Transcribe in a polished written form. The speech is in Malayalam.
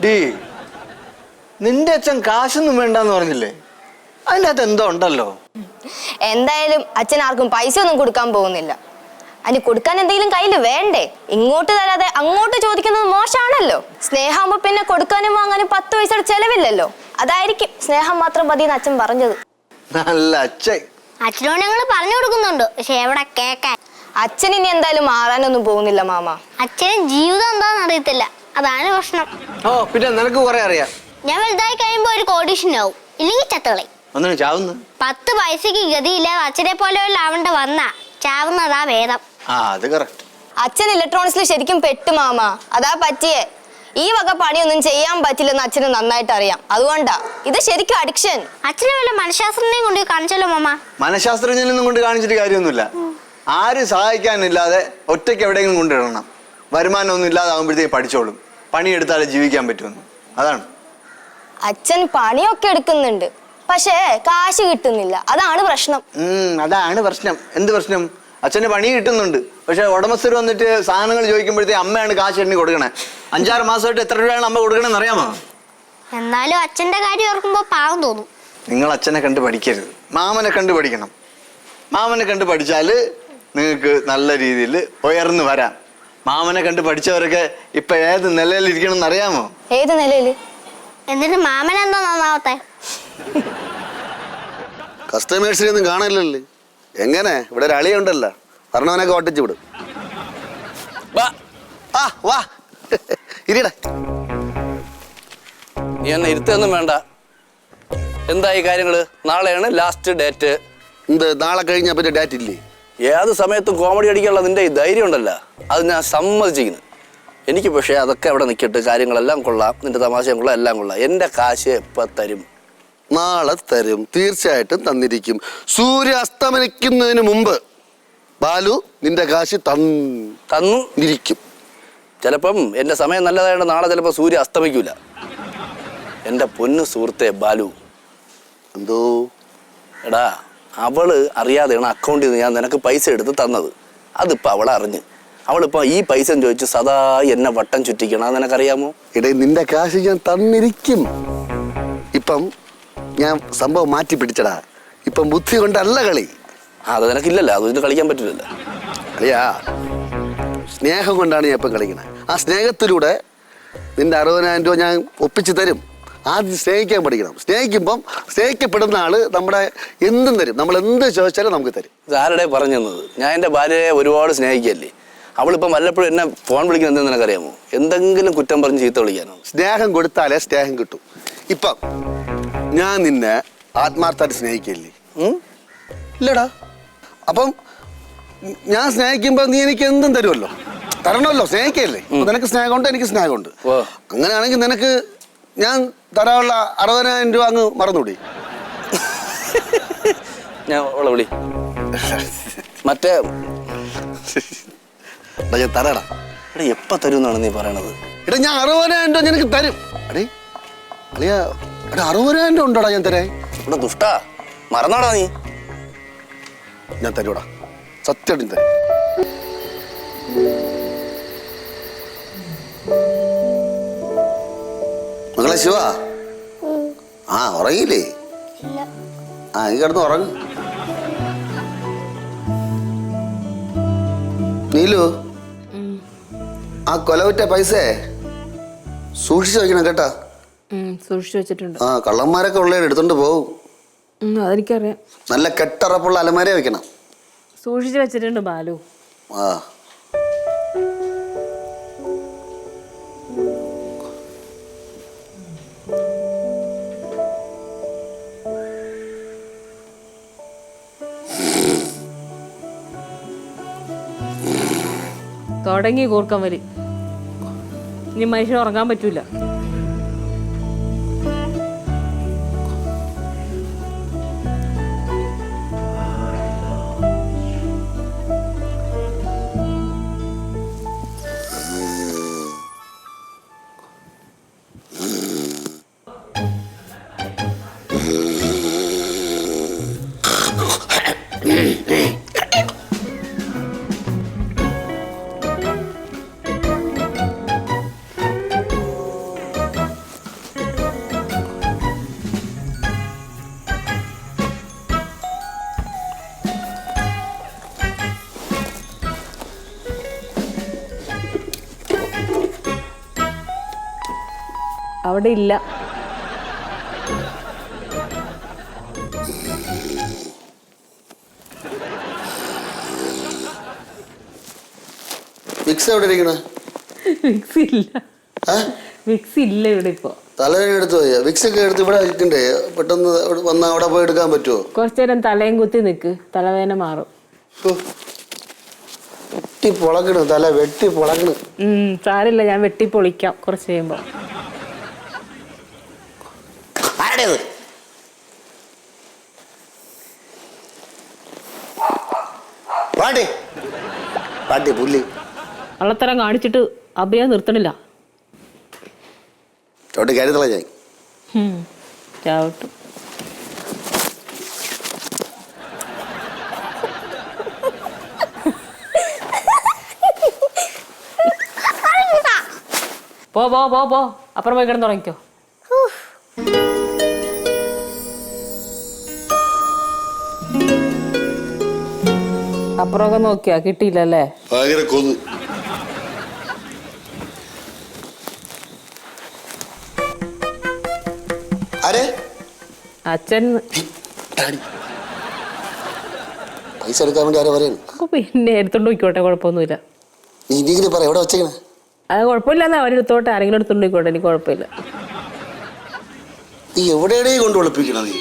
ഡീ നിന്റെ അച്ഛൻ കാശൊന്നും വേണ്ടെന്ന് പറഞ്ഞില്ലേ? അതിൻ്റെ അകത്ത് എന്തോ ഉണ്ടല്ലോ. എന്തായാലും അച്ഛൻ ആർക്കും പൈസ ഒന്നും കൊടുക്കാൻ പോകുന്നില്ല. അതിന് കൊടുക്കാൻ എന്തെങ്കിലും കയ്യിൽ വേണ്ടേ? ഇങ്ങോട്ട് തരാതെ അങ്ങോട്ട് ചോദിക്കുന്നത് മോശമാണല്ലോ. സ്നേഹമാകുമ്പോ പിന്നെ കൊടുക്കാനും വാങ്ങാനും 10 പൈസയുടെ ചെലവില്ലല്ലോ. അതായിരിക്കും സ്നേഹം മാത്രം മതിയെന്ന് അച്ഛൻ പറഞ്ഞത്. നല്ല അച്ഛൻ. അച്ഛനോട് ഞങ്ങൾ പറഞ്ഞു കൊടുക്കുന്നുണ്ട്, പക്ഷെ എവിടെ കേക്കാൻ. അച്ഛൻ ഇനി എന്തായാലും മാറാനൊന്നും പോകുന്നില്ല മാമ. അച്ഛന് ജീവിതം എന്താണെന്ന് അറിയത്തില്ല, അതാണ് പ്രശ്നം. ഓ പിന്നെ നിനക്ക് കുറെ അറിയാം. ഞാൻ വലുതായി കഴിയുമ്പോ ഒരു കോടീശ്വരനാവും, ഇല്ലെങ്കിൽ ചത്തുകളയും. ഒന്നിനും ചാവുന്നു. 10 പൈസക്ക് ഗതിയില്ലാതെ അച്ഛനെ പോലെ ആവണ്ട വന്നാ ചാവുന്നതാ ഭേദം. അത് കറക്റ്റ്. അച്ഛൻ ഇലക്ട്രോണിക്സിൽ ശരിക്കും പെട്ടു മാമ. അതാ പറ്റിയേ. ഈ വക പണിയൊന്നും ചെയ്യാൻ പറ്റില്ലെന്ന് അച്ഛന് നന്നായിട്ട് അറിയാം. അതുകൊണ്ടാ ഇത് ശരിക്കും അഡിക്ഷൻ. അച്ഛനെ വല്ല മനഃശാസ്ത്രജ്ഞനെയും കൊണ്ട് കാണിച്ചല്ലോ മാമ. മനഃശാസ്ത്രജ്ഞനൊന്നും കൊണ്ട് കാണിച്ചിട്ട് കാര്യമൊന്നുമില്ല. ആരും സഹായിക്കാനില്ലാതെ ഒറ്റയ്ക്ക് എവിടെയെങ്കിലും കൊണ്ടിടണം. വരുമാനം ഒന്നും ഇല്ലാതാകുമ്പോഴത്തേക്ക് പഠിച്ചോളും. പണിയെടുത്താലേ ജീവിക്കാൻ പറ്റുമെന്ന്. അതാണ്. അച്ഛൻ പണിയൊക്കെ എടുക്കുന്നുണ്ട്, പക്ഷേ കാശ് കിട്ടുന്നില്ല. അതാണ് പ്രശ്നം. അതാണ് പ്രശ്നം. എന്ത് പ്രശ്നം? അച്ഛന് പണി കിട്ടുന്നുണ്ട്, പക്ഷെ ഉടമസ്ഥർ വന്നിട്ട് സാധനങ്ങൾ ചോദിക്കുമ്പോഴത്തേക്ക് അമ്മയാണ് കാശ് എണ്ണി കൊടുക്കണേ. 5-6 മാസമായിട്ട് എത്ര രൂപയാണ് അമ്മ കൊടുക്കണമെന്ന് അറിയാമോ? എന്നാലും അച്ഛന്റെ കാര്യം ഓർക്കുമ്പോ പാവം തോന്നും. നിങ്ങൾ അച്ഛനെ കണ്ട് പഠിക്കരുത്, മാമനെ കണ്ട് പഠിക്കണം. മാമനെ കണ്ട് പഠിച്ചാല് നിങ്ങൾക്ക് നല്ല രീതിയിൽ ഉയർന്നു വരാം. മാമനെ കണ്ട് പഠിച്ചവരൊക്കെ ഇപ്പൊ ഏത് നിലയിൽ ഇരിക്കണം എന്ന് അറിയാമോ? ഏത് നിലയില്? എന്നിട്ട് മാമൻ എന്താ നന്നാവത്തെ? കസ്റ്റമേഴ്സിനെ ഒന്നും കാണില്ലല്ലേ? എങ്ങനെ ഇവിടെ ഒരു അളിയുണ്ടല്ലോ, പറഞ്ഞവനൊക്കെ ഓട്ടിച്ചു വിടും. വാ ഇരിട. നീ എന്നെ ഇരുത്തൊന്നും വേണ്ട. എന്തായി കാര്യങ്ങള്? നാളെയാണ് ലാസ്റ്റ് ഡേറ്റ്. എന്ത് നാളെ കഴിഞ്ഞാൽ പറ്റിയ ഡേറ്റ് ഇല്ലേ? ഏത് സമയത്തും കോമഡി അടിക്കാനുള്ള നിന്റെ ഈ ധൈര്യം ഉണ്ടല്ലോ, അത് ഞാൻ സമ്മതിച്ചിരിക്കുന്നു. എനിക്ക് പക്ഷേ അതൊക്കെ അവിടെ നിൽക്കട്ടെ. കാര്യങ്ങളെല്ലാം കൊള്ളാം, നിന്റെ തമാശയും കൊള്ളാം, എല്ലാം കൊള്ളാം. എൻ്റെ കാശ് എപ്പോൾ തരും? നാളെ തരും, തീർച്ചയായിട്ടും തന്നിരിക്കും. സൂര്യ അസ്തമിക്കുന്നതിന് മുമ്പ് ബാലു നിന്റെ കാശ് തന്നിരിക്കും. ചിലപ്പം എൻ്റെ സമയം നല്ലതായത് നാളെ ചിലപ്പോൾ സൂര്യ അസ്തമിക്കൂല. എൻ്റെ പൊന്നു സുഹൃത്തെ ബാലു. എന്തോ? എടാ, അവള് അറിയാതെയാണ് അക്കൗണ്ടിൽ നിന്ന് ഞാൻ നിനക്ക് പൈസ എടുത്ത് തന്നത്. അതിപ്പോൾ അവളറിഞ്ഞ് അവളിപ്പോൾ ഈ പൈസ ചോദിച്ച് സദാ എന്നെ വട്ടം ചുറ്റിക്കണം. അത് നിനക്കറിയാമോ? ഇടേ നിന്റെ കാശ് ഞാൻ തന്നിരിക്കും. ഇപ്പം ഞാൻ സംഭവം മാറ്റി പിടിച്ചടാ. ഇപ്പം ബുദ്ധി കൊണ്ടല്ല കളി. അത് നിനക്കില്ലല്ലോ, അത് കളിക്കാൻ പറ്റില്ലല്ലോ. അളിയാ, സ്നേഹം കൊണ്ടാണ് ഞാൻ ഇപ്പം കളിക്കണത്. ആ സ്നേഹത്തിലൂടെ നിന്റെ 60,000 രൂപ ഞാൻ ഒപ്പിച്ച് തരും. ആദ്യം സ്നേഹിക്കാൻ പഠിക്കണം. സ്നേഹിക്കുമ്പം സ്നേഹിക്കപ്പെടുന്ന ആള് നമ്മുടെ എന്തും തരും. നമ്മൾ എന്ത് ചോദിച്ചാലും നമുക്ക് തരും. ഇതാരുടെ പറഞ്ഞു തന്നത്? ഞാൻ എൻ്റെ ഭാര്യയെ ഒരുപാട് സ്നേഹിക്കല്ലേ. അവളിപ്പം വല്ലപ്പോഴും എന്നെ ഫോൺ വിളിക്കുന്നത് എന്തെന്ന് നിനക്കറിയാമോ? എന്തെങ്കിലും കുറ്റം പറഞ്ഞ് ചീത്ത വിളിക്കാനോ? സ്നേഹം കൊടുത്താലേ സ്നേഹം കിട്ടും. ഇപ്പം ഞാൻ നിന്നെ ആത്മാർത്ഥമായിട്ട് സ്നേഹിക്കല്ലേ? ഇല്ലടാ. അപ്പം ഞാൻ സ്നേഹിക്കുമ്പോൾ നീ എനിക്ക് എന്തും തരുമല്ലോ, തരണമല്ലോ. സ്നേഹിക്കല്ലേ? നിനക്ക് സ്നേഹമുണ്ട്, എനിക്ക് സ്നേഹമുണ്ട്. അങ്ങനെയാണെങ്കിൽ നിനക്ക് ഞാൻ തരാനുള്ള 60,000 രൂപ അങ്ങ് മറന്നുകൂടി? ഞാൻ അവളെ വിളി. മറ്റേ ഞാൻ തരാടാ. എടാ, എപ്പോൾ തരും എന്നാണ് നീ പറയണത്? എടാ, ഞാൻ 60,000 രൂപ നിനക്ക് തരും. അടേ അളിയാ, എടാ 60,000 രൂപ ഉണ്ടോടാ ഞാൻ തരേ? ഇവിടെ ദുഷ്ടാ, മറന്നാടാ നീ. ഞാൻ തരൂടാ, സത്യമായിട്ടും തരും. മകളെ ശിവ, ഉറങ്ങിയില്ലേ? ഈ കിടന്ന് ഉറങ്ങ. നീലു, ആ കൊലവിറ്റ പൈസ സൂക്ഷിച്ചു വെക്കണം കേട്ടാ. സൂക്ഷിച്ചു വെച്ചിട്ടുണ്ട്. കള്ളന്മാരൊക്കെ ഉള്ളവരെ എടുത്തോണ്ട് പോവും. അതെനിക്കറിയാം. നല്ല കെട്ടറപ്പുള്ള അലമാര വെക്കണം. സൂക്ഷിച്ചു വെച്ചിട്ടുണ്ട് ബാലു. തുടങ്ങി കൂർക്കം വലി. ഇനി മനുഷ്യൻ ഉറങ്ങാൻ പറ്റൂല. അവിടെ ഇല്ല. വിക്സ് എവിടെ ഇരിക്കണ? വിക്സ് ഇല്ല. വിക്സ് ഇല്ല ഇവിടെ ഇപ്പൊ. തലവേദന എടുത്തു പോയ വിക്സ് ഒക്കെ എടുത്ത് ഇവിടെ വെക്കണ്ടേ? പെട്ടെന്ന് വന്നാൽ അവിടെ പോയി എടുക്കാൻ പറ്റുമോ? കുറച്ചേരം തലയും കുത്തി നിക്ക്, തലവേദന മാറും. വെട്ടി പൊളക്കണ്, തല വെട്ടി പൊളക്കണ്. സാരില്ല, ഞാൻ വെട്ടി പൊളിക്കാം കുറച്ച് കഴിയുമ്പോ. കള്ളത്തരം കാണിച്ചിട്ട് അഭിനയം നിർത്തണില്ല. ചോട്ട് കാര്യത്തില ഞാൻ ചാവട്ടും. പോ പോ പോ പോ അപ്പുറം പോയി കിടന്ന് തുടങ്ങിക്കോ. അപ്പുറമൊക്കെ നോക്കിയാ കിട്ടിയില്ലല്ലേ? ഭയങ്കര കൊതു. അച്ഛൻ പൈസ എടുക്കാൻ വേണ്ടി ആരാ പറയുന്നു? പിന്നെ എടുത്തോണ്ട് പോയിക്കോട്ടെ, കുഴപ്പമൊന്നുമില്ല. നീ ഇങ്ങനെ പറ, എവിടെ വെച്ചേക്കണേ? അത് കുഴപ്പമില്ലെന്നാ, അവരെടുത്തോട്ടെ, ആരെങ്കിലും എടുത്തോണ്ട് പോയിക്കോട്ടെ, എനിക്ക് കുഴപ്പമില്ല. നീ എവിടെയാണ് കൊണ്ട് ഒളിപ്പിക്കണത്? നീ